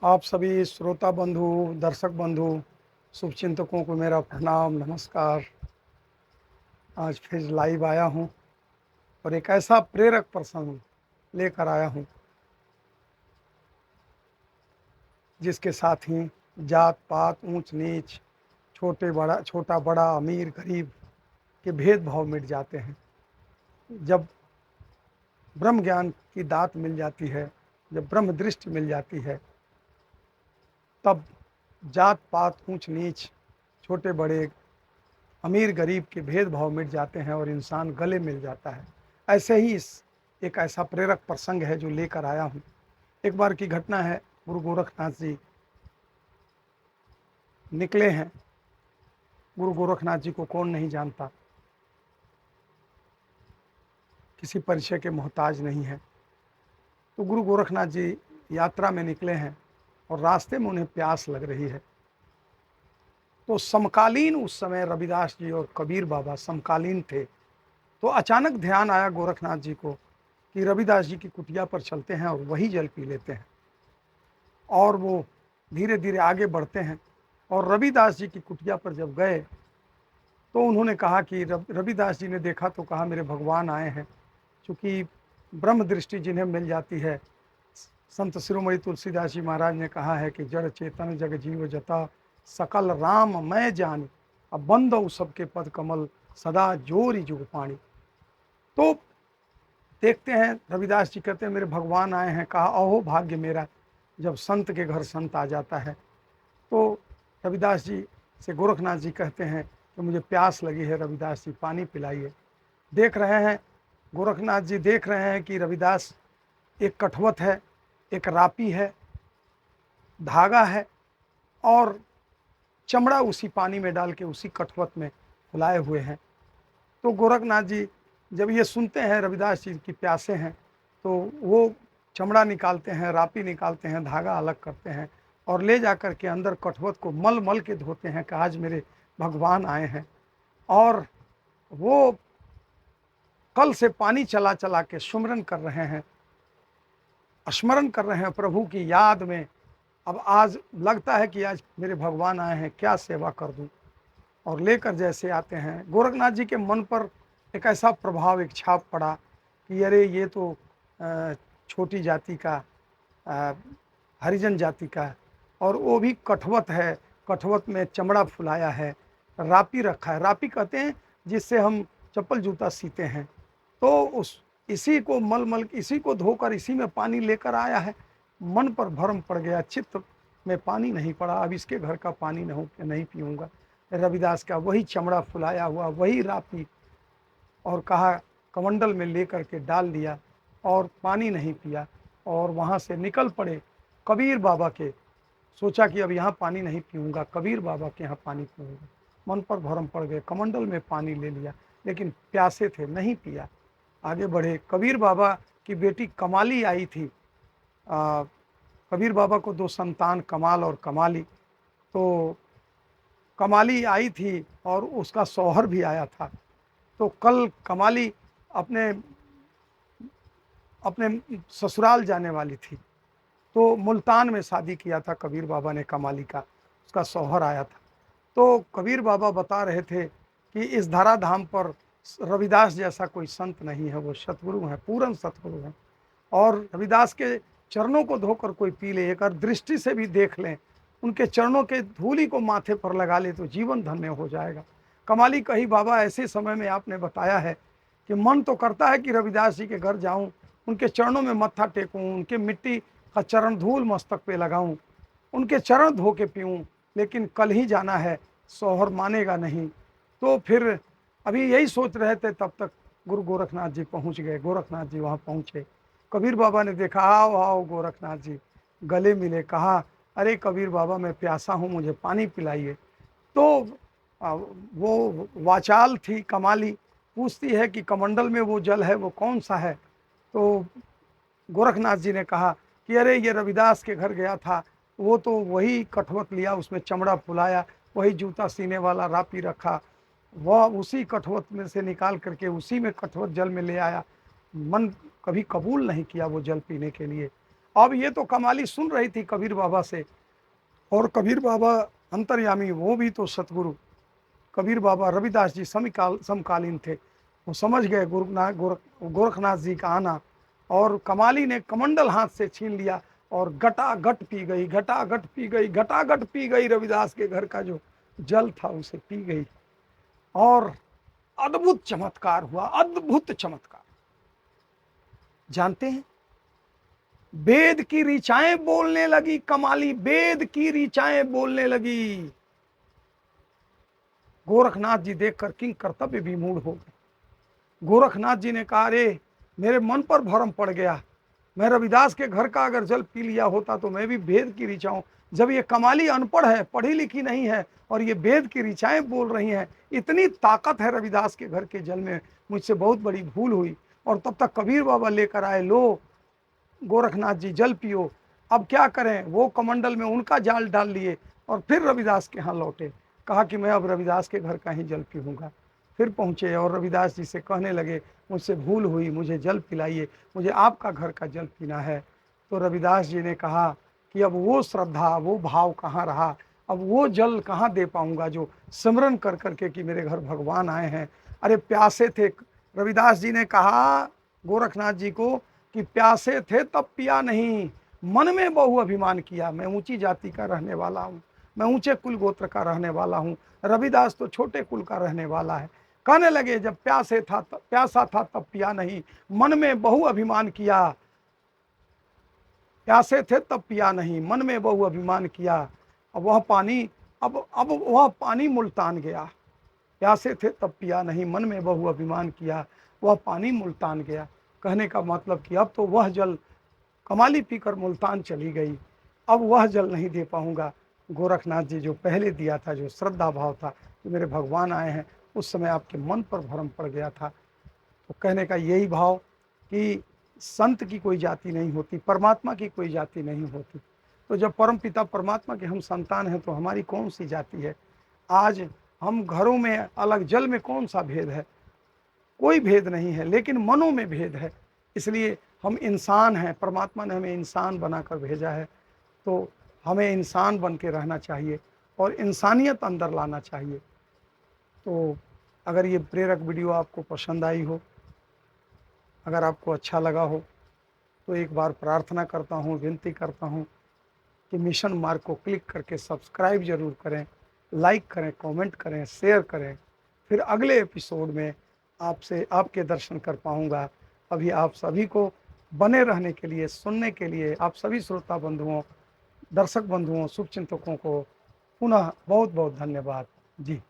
आप सभी श्रोता बंधु, दर्शक बंधु, शुभचिंतकों को मेरा प्रणाम, नमस्कार। आज फिर लाइव आया हूँ और एक ऐसा प्रेरक प्रसंग लेकर आया हूँ जिसके साथ ही जात पात, ऊंच नीच, छोटा बड़ा, अमीर गरीब के भेदभाव मिट जाते हैं। जब ब्रह्म ज्ञान की दात मिल जाती है, जब ब्रह्म दृष्टि मिल जाती है, तब जात पात, ऊंच नीच, छोटे बड़े, अमीर गरीब के भेदभाव मिट जाते हैं और इंसान गले मिल जाता है। ऐसे ही इस एक ऐसा प्रेरक प्रसंग है जो लेकर आया हूँ। एक बार की घटना है, गुरु गोरखनाथ जी निकले हैं। गुरु गोरखनाथ जी को कौन नहीं जानता, किसी परिचय के मोहताज नहीं है। तो गुरु गोरखनाथ जी यात्रा में निकले हैं और रास्ते में उन्हें प्यास लग रही है। तो समकालीन उस समय रविदास जी और कबीर बाबा समकालीन थे। तो अचानक ध्यान आया गोरखनाथ जी को कि रविदास जी की कुटिया पर चलते हैं और वही जल पी लेते हैं। और वो धीरे धीरे आगे बढ़ते हैं और रविदास जी की कुटिया पर जब गए तो उन्होंने कहा कि रविदास जी ने देखा तो कहा मेरे भगवान आए हैं। चूँकि ब्रह्म दृष्टि जिन्हें मिल जाती है, संत शिरोमणि तुलसीदास जी महाराज ने कहा है कि जड़ चेतन जग जीव जता, सकल राम मैं जानी, अब बंदौ सबके पद कमल, सदा जोरी जुग पानी। तो देखते हैं रविदास जी कहते हैं मेरे भगवान आए हैं। कहा अहो भाग्य मेरा जब संत के घर संत आ जाता है। तो रविदास जी से गोरखनाथ जी कहते हैं कि मुझे प्यास लगी है, रविदास जी पानी पिलाइए। देख रहे हैं, गोरखनाथ जी देख रहे हैं कि रविदास, एक कठवत है, एक रापी है, धागा है और चमड़ा उसी पानी में डाल के उसी कठवत में फुलाए हुए हैं। तो गोरखनाथ जी जब ये सुनते हैं रविदास जी की प्यासे हैं तो वो चमड़ा निकालते हैं, रापी निकालते हैं, धागा अलग करते हैं और ले जाकर के अंदर कठवत को मल मल के धोते हैं कि आज मेरे भगवान आए हैं। और वो कल से पानी चला चला के सुमरन कर रहे हैं, स्मरण कर रहे हैं प्रभु की याद में। अब आज लगता है कि आज मेरे भगवान आए हैं, क्या सेवा कर दूं। और लेकर जैसे आते हैं, गोरखनाथ जी के मन पर एक ऐसा प्रभाव, एक छाप पड़ा कि अरे ये तो छोटी जाति का, हरिजन जाति का, और वो भी कठवत है, कठवत में चमड़ा फुलाया है, रापी रखा है। रापी कहते हैं जिससे हम चप्पल जूता सीते हैं। तो उस इसी को मल मल इसी को धोकर इसी में पानी लेकर आया है। मन पर भ्रम पड़ गया, चित्त में पानी नहीं पड़ा, अब इसके घर का पानी नहीं पीऊँगा। रविदास का वही चमड़ा फुलाया हुआ, वही रापी, और कहा कमंडल में लेकर के डाल दिया और पानी नहीं पिया और वहाँ से निकल पड़े कबीर बाबा के। सोचा कि अब यहाँ पानी नहीं पीऊँगा, कबीर बाबा के यहाँ पानी पीऊँगा। मन पर भरम पड़ गए, कमंडल में पानी ले लिया, लेकिन प्यासे थे, नहीं पिया। आगे बढ़े, कबीर बाबा की बेटी कमाली आई थी। कबीर बाबा को दो संतान, कमाल और कमाली। तो कमाली आई थी और उसका शौहर भी आया था। तो कल कमाली अपने अपने ससुराल जाने वाली थी। तो मुल्तान में शादी किया था कबीर बाबा ने कमाली का, उसका शौहर आया था। तो कबीर बाबा बता रहे थे कि इस धरा धाम पर रविदास जैसा कोई संत नहीं है, वो सतगुरु हैं, पूर्ण सतगुरु हैं। और रविदास के चरणों को धोकर कोई पी ले, एक दृष्टि से भी देख लें, उनके चरणों के धूलि को माथे पर लगा ले तो जीवन धन्य हो जाएगा। कमाली कही बाबा ऐसे समय में आपने बताया है कि मन तो करता है कि रविदास जी के घर जाऊं, उनके चरणों में मत्था टेकूं, उनके मिट्टी का चरण धूल मस्तक पे लगाऊं, उनके चरण धो के पीऊँ, लेकिन कल ही जाना है, शौहर मानेगा नहीं। तो फिर अभी यही सोच रहे थे, तब तक गुरु गोरखनाथ जी पहुंच गए। गोरखनाथ जी वहाँ पहुँचे, कबीर बाबा ने देखा, आओ आओ गोरखनाथ जी, गले मिले। कहा अरे कबीर बाबा मैं प्यासा हूँ, मुझे पानी पिलाइए। तो वो वाचाल थी कमाली, पूछती है कि कमंडल में वो जल है वो कौन सा है। तो गोरखनाथ जी ने कहा कि अरे ये रविदास के घर गया था, वो तो वही कठवत लिया, उसमें चमड़ा फुलाया, वही जूता सीने वाला रापी रखा, वह उसी कठवत में से निकाल करके उसी में कठवत जल में ले आया। मन कभी कबूल नहीं किया वो जल पीने के लिए। अब ये तो कमाली सुन रही थी कबीर बाबा से, और कबीर बाबा अंतर्यामी, वो भी तो सतगुरु कबीर बाबा रविदास जी समकालीन थे। वो समझ गए गोरखनाथ जी का आना, और कमाली ने कमंडल हाथ से छीन लिया और गटागट पी गई, गटागट पी गई, गटागट पी गई। रविदास के घर का जो जल था उसे पी गई, और अद्भुत चमत्कार हुआ, अद्भुत चमत्कार। जानते हैं, वेद की ऋचाएं बोलने लगी कमाली, वेद की ऋचाएं बोलने लगी। गोरखनाथ जी देखकर किंग कर्तव्य विमूढ़ हो गए। गोरखनाथ जी ने कहा, अरे मेरे मन पर भरम पड़ गया, मैं रविदास के घर का अगर जल पी लिया होता तो मैं भी वेद की ऋचाऊं। जब ये कमाली अनपढ़ है, पढ़ी लिखी नहीं है, और ये वेद की ऋचाएं बोल रही हैं, इतनी ताकत है रविदास के घर के जल में, मुझसे बहुत बड़ी भूल हुई। और तब तक कबीर बाबा लेकर आए, लो गोरखनाथ जी जल पियो। अब क्या करें, वो कमंडल में उनका जाल डाल लिए और फिर रविदास के यहाँ लौटे। कहा कि मैं अब रविदास के घर का ही जल पीऊँगा। फिर पहुँचे और रविदास जी से कहने लगे, मुझसे भूल हुई, मुझे जल पिलाइए, मुझे आपका घर का जल पीना है। तो रविदास जी ने कहा कि अब वो श्रद्धा, वो भाव कहाँ रहा, अब वो जल कहाँ दे पाऊँगा जो सिमरन कर करके कि मेरे घर भगवान आए हैं। अरे प्यासे थे, रविदास जी ने कहा गोरखनाथ जी को कि प्यासे थे तब पिया नहीं, मन में बहु अभिमान किया। मैं ऊंची जाति का रहने वाला हूँ, मैं ऊंचे कुल गोत्र का रहने वाला हूँ, रविदास तो छोटे कुल का रहने वाला है। कहने लगे, जब प्यासा था तब पिया नहीं, मन में बहु अभिमान किया। प्यासे थे तब पिया नहीं, मन में बहु अभिमान किया। अब वह पानी अब वह पानी मुल्तान गया। प्यासे थे तब पिया नहीं, मन में बहु अभिमान किया, वह पानी मुल्तान गया। कहने का मतलब कि अब तो वह जल कमाली पीकर मुल्तान चली गई, अब वह जल नहीं दे पाऊंगा। गोरखनाथ जी जो पहले दिया था, जो श्रद्धा भाव था कि मेरे भगवान आए हैं, उस समय आपके मन पर भरम पड़ गया था। तो कहने का यही भाव कि संत की कोई जाति नहीं होती, परमात्मा की कोई जाति नहीं होती। तो जब परम पिता परमात्मा के हम संतान हैं तो हमारी कौन सी जाति है। आज हम घरों में अलग, जल में कौन सा भेद है, कोई भेद नहीं है, लेकिन मनों में भेद है। इसलिए हम इंसान हैं, परमात्मा ने हमें इंसान बनाकर भेजा है, तो हमें इंसान बन के रहना चाहिए और इंसानियत अंदर लाना चाहिए। तो अगर ये प्रेरक वीडियो आपको पसंद आई हो, अगर आपको अच्छा लगा हो, तो एक बार प्रार्थना करता हूँ, विनती करता हूँ कि मिशन मार्ग को क्लिक करके सब्सक्राइब जरूर करें, लाइक करें, कमेंट करें, शेयर करें। फिर अगले एपिसोड में आपसे आपके दर्शन कर पाऊँगा। अभी आप सभी को बने रहने के लिए, सुनने के लिए, आप सभी श्रोता बंधुओं, दर्शक बंधुओं, शुभचिंतकों को पुनः बहुत बहुत धन्यवाद जी।